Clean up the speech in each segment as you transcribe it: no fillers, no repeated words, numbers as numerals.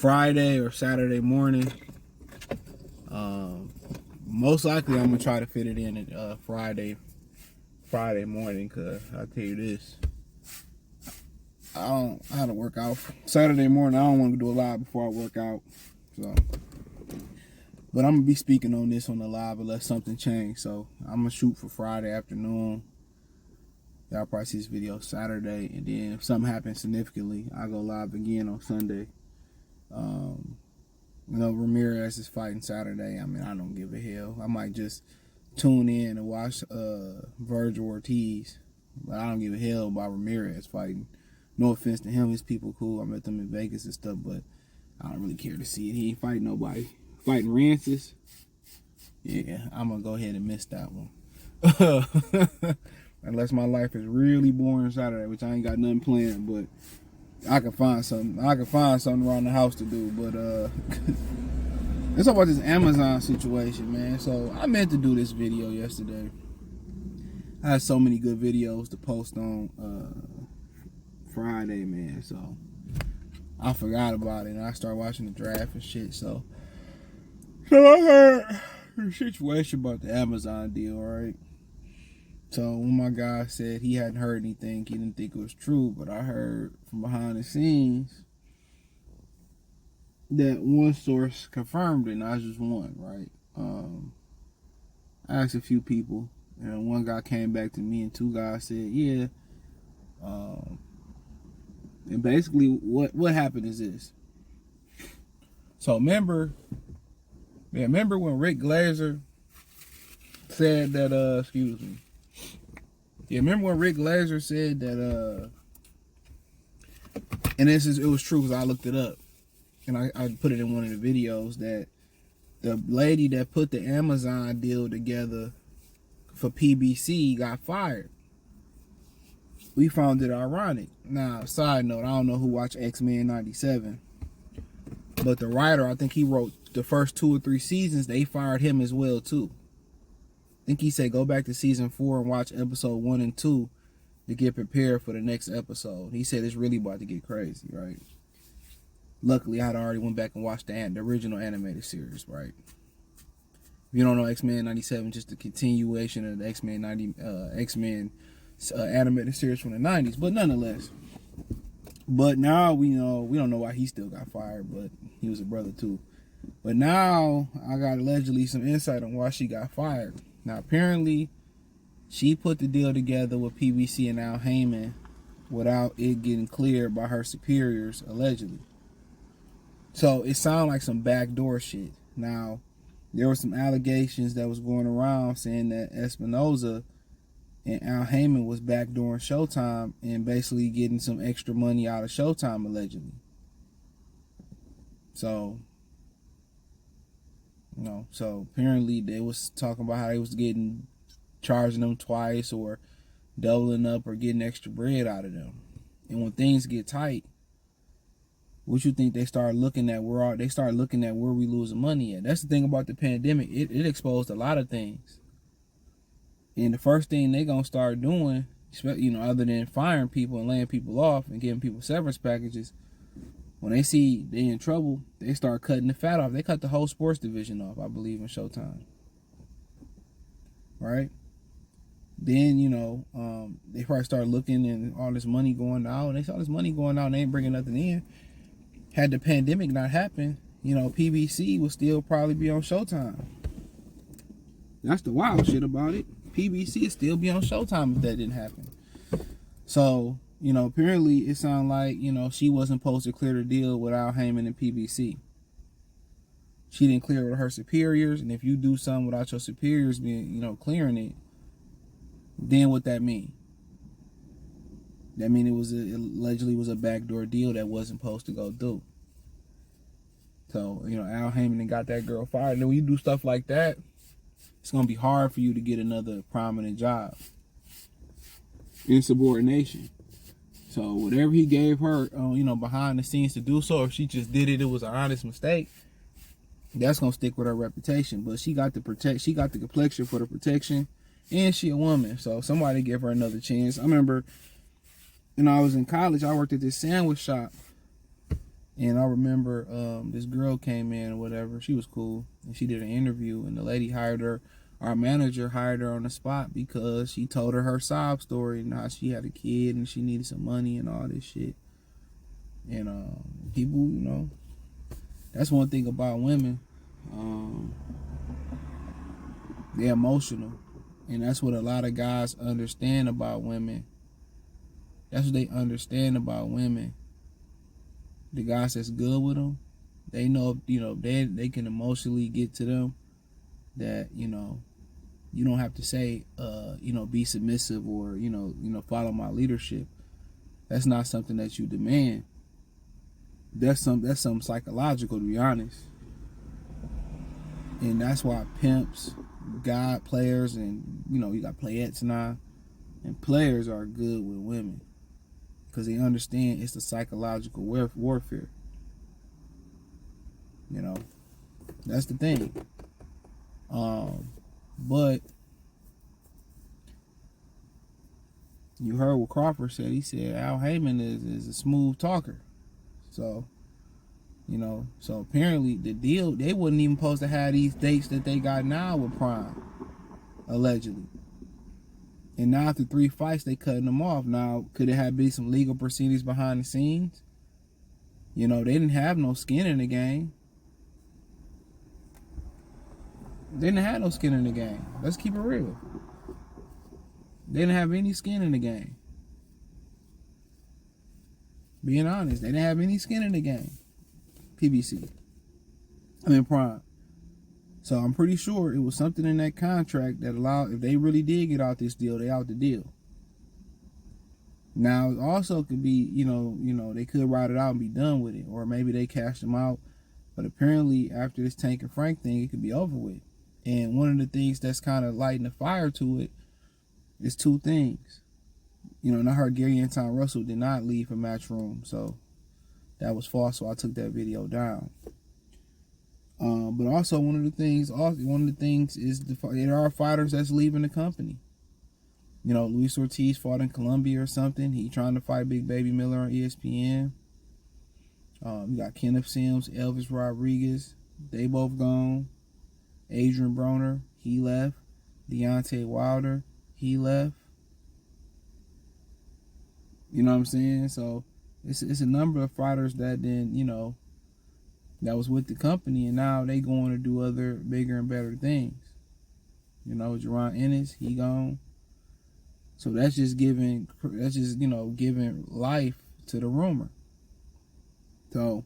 Friday or Saturday morning. Most likely I'm gonna try to fit it in at Friday morning, cause I tell you this, I had to work out Saturday morning. I don't want to do a live before I work out, so. But I'm gonna be speaking on this on the live unless something changes. So I'm gonna shoot for Friday afternoon. Y'all probably see this video Saturday, and then if something happens significantly, I go live again on Sunday. Ramirez is fighting Saturday. I mean, I don't give a hell. I might just tune in and watch Virgil Ortiz, but I don't give a hell about Ramirez fighting. No offense to him, his people cool. I met them in Vegas and stuff, but I don't really care to see it. He ain't fighting nobody. Fighting Rancis, yeah, I'm gonna go ahead and miss that one. Unless my life is really boring Saturday, which I ain't got nothing planned, but I can find something. I can find something around the house to do. But let's talk about this Amazon situation, man. So I meant to do this video yesterday. I had so many good videos to post on Friday, man. So I forgot about it, and I started watching the draft and shit. So I heard the situation about the Amazon deal, right? So when my guy said he hadn't heard anything, he didn't think it was true, but I heard from behind the scenes that one source confirmed it, not just one, right? I asked a few people, and one guy came back to me, and two guys said, yeah. And basically what happened is this. So remember when Rick Glazer said that, excuse me. Yeah, remember when Rick Glazer said that, and it was true because I looked it up, and I put it in one of the videos, that the lady that put the Amazon deal together for PBC got fired. We found it ironic. Now, side note, I don't know who watched X-Men 97, but the writer, I think he wrote the first 2 or 3 seasons, they fired him as well too. I think he said go back to season 4 and watch episode 1 and 2 to get prepared for the next episode. He said it's really about to get crazy, right? Luckily, I had already went back and watched the original animated series, right? If you don't know, X-Men 97, just the continuation of the X-Men animated series from the 90s, but nonetheless. But now we don't know why he still got fired, but he was a brother too. But now I got allegedly some insight on why she got fired. Now apparently she put the deal together with PBC and Al Haymon without it getting cleared by her superiors, allegedly. So it sounded like some backdoor shit. Now there were some allegations that was going around saying that Espinoza and Al Haymon was backdooring Showtime and basically getting some extra money out of Showtime, allegedly. So apparently they was talking about how they was charging them twice or doubling up or getting extra bread out of them. And when things get tight, what you think they start looking at where we losing money at? That's the thing about the pandemic. It exposed a lot of things. And the first thing they gonna start doing, other than firing people and laying people off and giving people severance packages, when they see they in trouble, they start cutting the fat off. They cut the whole sports division off, I believe, in Showtime. Right? Then, they probably start looking and all this money going out. And they saw this money going out and they ain't bringing nothing in. Had the pandemic not happened, PBC would still probably be on Showtime. That's the wild shit about it. PBC would still be on Showtime if that didn't happen. So, apparently it sounded like, she wasn't supposed to clear the deal with Al Haymon and PBC. She didn't clear it with her superiors, and if you do something without your superiors being, clearing it, then what that mean? That mean it allegedly was a backdoor deal that wasn't supposed to go through. So, Al Haymon got that girl fired. And when you do stuff like that, it's going to be hard for you to get another prominent job. Insubordination. So whatever he gave her, behind the scenes to do so, if she just did it, it was an honest mistake, that's going to stick with her reputation. But she got the complexion for the protection, and she a woman. So somebody give her another chance. I remember when I was in college, I worked at this sandwich shop. And I remember this girl came in or whatever. She was cool, and she did an interview, and the lady hired her. Our manager hired her on the spot because she told her sob story and how she had a kid and she needed some money and all this shit. And people, that's one thing about women. They're emotional, and that's what a lot of guys understand about women. That's what they understand about women. The guys that's good with them, they know, they can emotionally get to them. That you don't have to say, be submissive or follow my leadership. That's not something that you demand. That's something psychological, to be honest. And that's why pimps, God players, and you got playettes now, and players are good with women because they understand it's the psychological warfare. That's the thing. But you heard what Crawford said. He said Al Haymon is a smooth talker. So, so apparently the deal, they wasn't even supposed to have these dates that they got now with Prime, allegedly. And now after 3 fights, they cutting them off. Now, could it have been some legal proceedings behind the scenes? They didn't have no skin in the game. They didn't have no skin in the game. Let's keep it real. They didn't have any skin in the game. Being honest, they didn't have any skin in the game. PBC. Prime. So I'm pretty sure it was something in that contract that allowed, if they really did get out this deal, they out the deal. Now, it also could be, they could ride it out and be done with it. Or maybe they cashed them out. But apparently, after this Tank and Frank thing, it could be over with. And one of the things that's kind of lighting the fire to it is 2 things. And I heard Gary Anton Russell did not leave for Matchroom. So that was false. So I took that video down. But also one of the things is there are fighters that's leaving the company. Luis Ortiz fought in Colombia or something. He trying to fight Big Baby Miller on ESPN. You got Kenneth Sims, Elvis Rodriguez. They both gone. Adrian Broner, he left. Deontay Wilder, he left. You know what I'm saying? So it's a number of fighters that then, that was with the company, and now they going to do other bigger and better things. Jerron Ennis, he gone. So that's just giving life to the rumor. So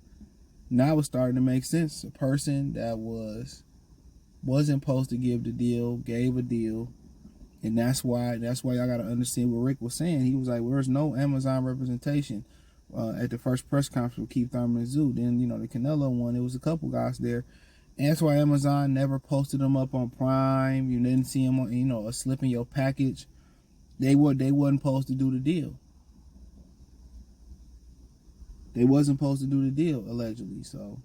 now it's starting to make sense. A person that wasn't supposed to give the deal, gave a deal. And that's why y'all got to understand what Rick was saying. He was like, there's no Amazon representation at the first press conference with Keith Thurman and Zoo. Then, the Canelo one, there was a couple guys there. And that's why Amazon never posted them up on Prime. You didn't see them on, a slip in your package. They wasn't supposed to do the deal. They wasn't supposed to do the deal, allegedly. So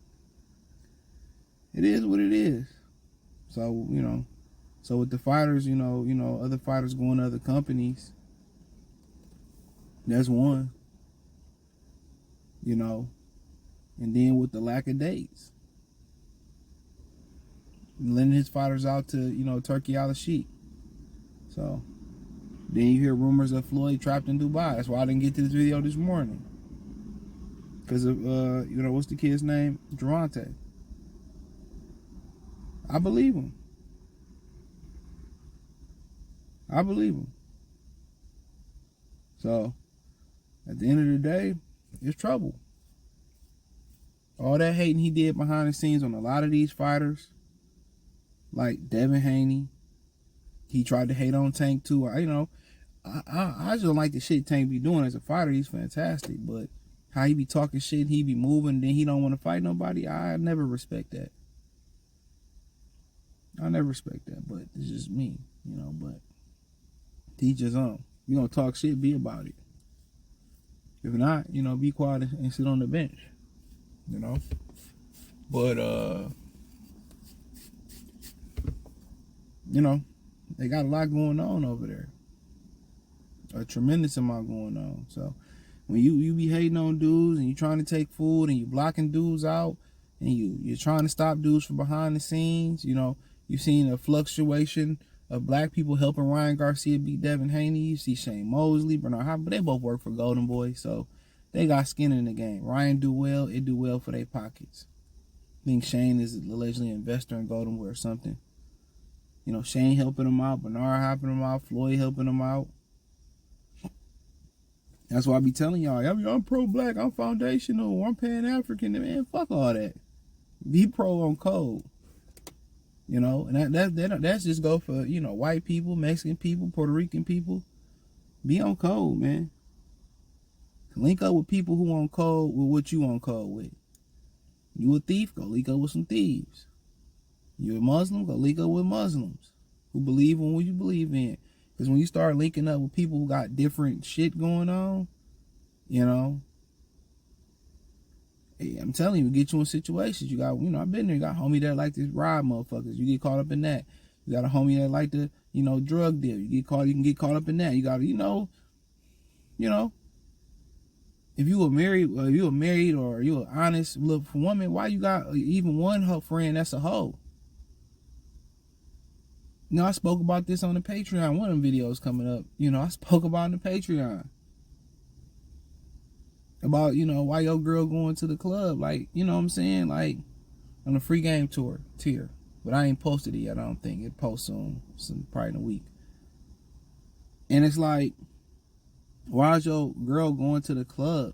it is what it is. So, so with the fighters, other fighters going to other companies, that's one. And then with the lack of dates, lending his fighters out to, Turkey Al-Sheikh. So then you hear rumors of Floyd trapped in Dubai. That's why I didn't get to this video this morning. Because of, what's the kid's name? Durante. I believe him. So, at the end of the day, it's trouble. All that hating he did behind the scenes on a lot of these fighters, like Devin Haney, he tried to hate on Tank too. I just don't like the shit Tank be doing as a fighter. He's fantastic, but how he be talking shit, he be moving, then he don't want to fight nobody. I never respect that. But it's just me, but teach his own. You gonna talk shit, be about it. If not, be quiet and sit on the bench. But they got a lot going on over there. A tremendous amount going on. So When you be hating on dudes and you trying to take food and you blocking dudes out and you're trying to stop dudes from behind the scenes, you know, you've seen a fluctuation of black people helping Ryan Garcia beat Devin Haney. You see Shane Mosley, Bernard Hopper, but they both work for Golden Boy, so they got skin in the game. Ryan do well, it do well for their pockets. I think Shane is allegedly an investor in Golden Boy or something. You know, Shane helping him out, Bernard helping him out, Floyd helping him out. That's why I be telling y'all, I'm pro-black, I'm foundational, I'm Pan-African. Man, fuck all that. Be pro on code. You know, and that's just go for, you know, white people, Mexican people, Puerto Rican people. Be on code, man. Link up with people who on code with what you on code with. You a thief, go link up with some thieves. You a Muslim, go link up with Muslims who believe in what you believe in. Because when you start linking up with people who got different shit going on, you know, hey, I'm telling you, get you in situations. You got, you know, I've been there. You got a homie that like to rob motherfuckers. You get caught up in that. You got a homie that like to, you know, drug deal. You can get caught up in that. You got, you know, if you were married or you an honest look for woman, why you got even one hoe friend that's a hoe? You know, I spoke about this on the Patreon. One of them videos coming up. You know, I spoke about on the Patreon. About, you know, why your girl going to the club. Like, you know what I'm saying? Like, on a free game tier. But I ain't posted it yet, I don't think. It posts soon. Probably in a week. And it's like, why is your girl going to the club?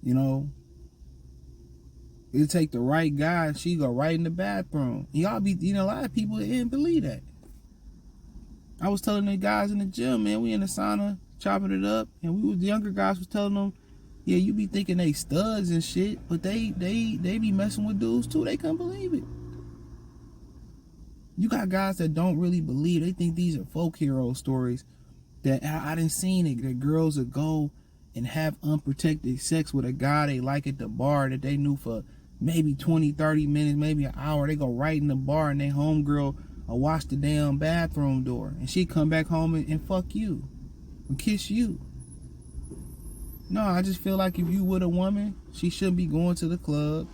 You know? It'll take the right guy, she go right in the bathroom. Y'all be, you know, a lot of people didn't believe that. I was telling the guys in the gym, man, we in the sauna, chopping it up, and the younger guys was telling them, yeah, you be thinking they studs and shit, but they be messing with dudes too. They couldn't believe it. You got guys that don't really believe. They think these are folk hero stories that I done seen it. That girls would go and have unprotected sex with a guy they like at the bar that they knew for maybe 20, 30 minutes, maybe an hour. They go right in the bar and their homegirl will wash the damn bathroom door. And she come back home and fuck you. And kiss you. No, I just feel like if you with a woman, she shouldn't be going to the club.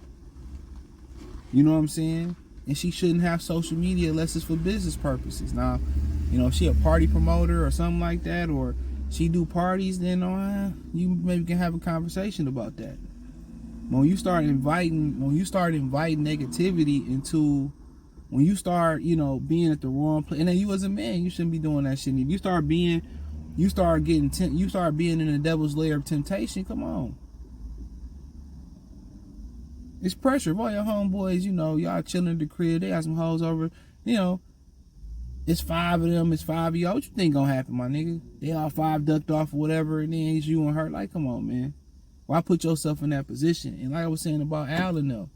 You know what I'm saying? And she shouldn't have social media unless it's for business purposes. Now, you know, if she a party promoter or something like that, or she do parties, then you maybe can have a conversation about that. When you start inviting negativity into, when you start, you know, being at the wrong place, and then you as a man, you shouldn't be doing that shit. If you start being in the devil's lair of temptation, come on. It's pressure. Boy, your homeboys, you know, y'all chilling at the crib, they got some hoes over, you know, it's 5 of them, it's 5 of y'all. What you think gonna happen, my nigga? They all 5 ducked off or whatever, and then it's you and her. Like, come on, man. Why put yourself in that position? And like I was saying about Al and them,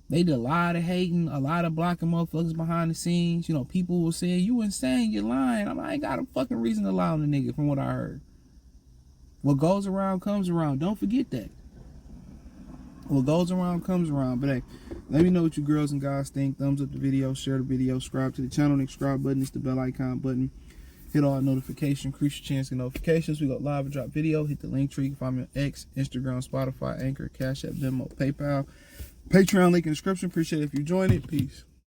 they did a lot of hating, a lot of blocking motherfuckers behind the scenes. You know, people were saying, you insane, you're lying. I ain't got a fucking reason to lie on the nigga from what I heard. What goes around comes around. Don't forget that. What goes around comes around. But hey, let me know what you girls and guys think. Thumbs up the video, share the video, subscribe to the channel. The subscribe button is the bell icon button. Hit all notifications, increase your chance of notifications. We got live and drop video. Hit the link tree. Find me on X, Instagram, Spotify, Anchor, Cash App, Venmo, PayPal. Patreon link in the description. Appreciate it if you join it. Peace.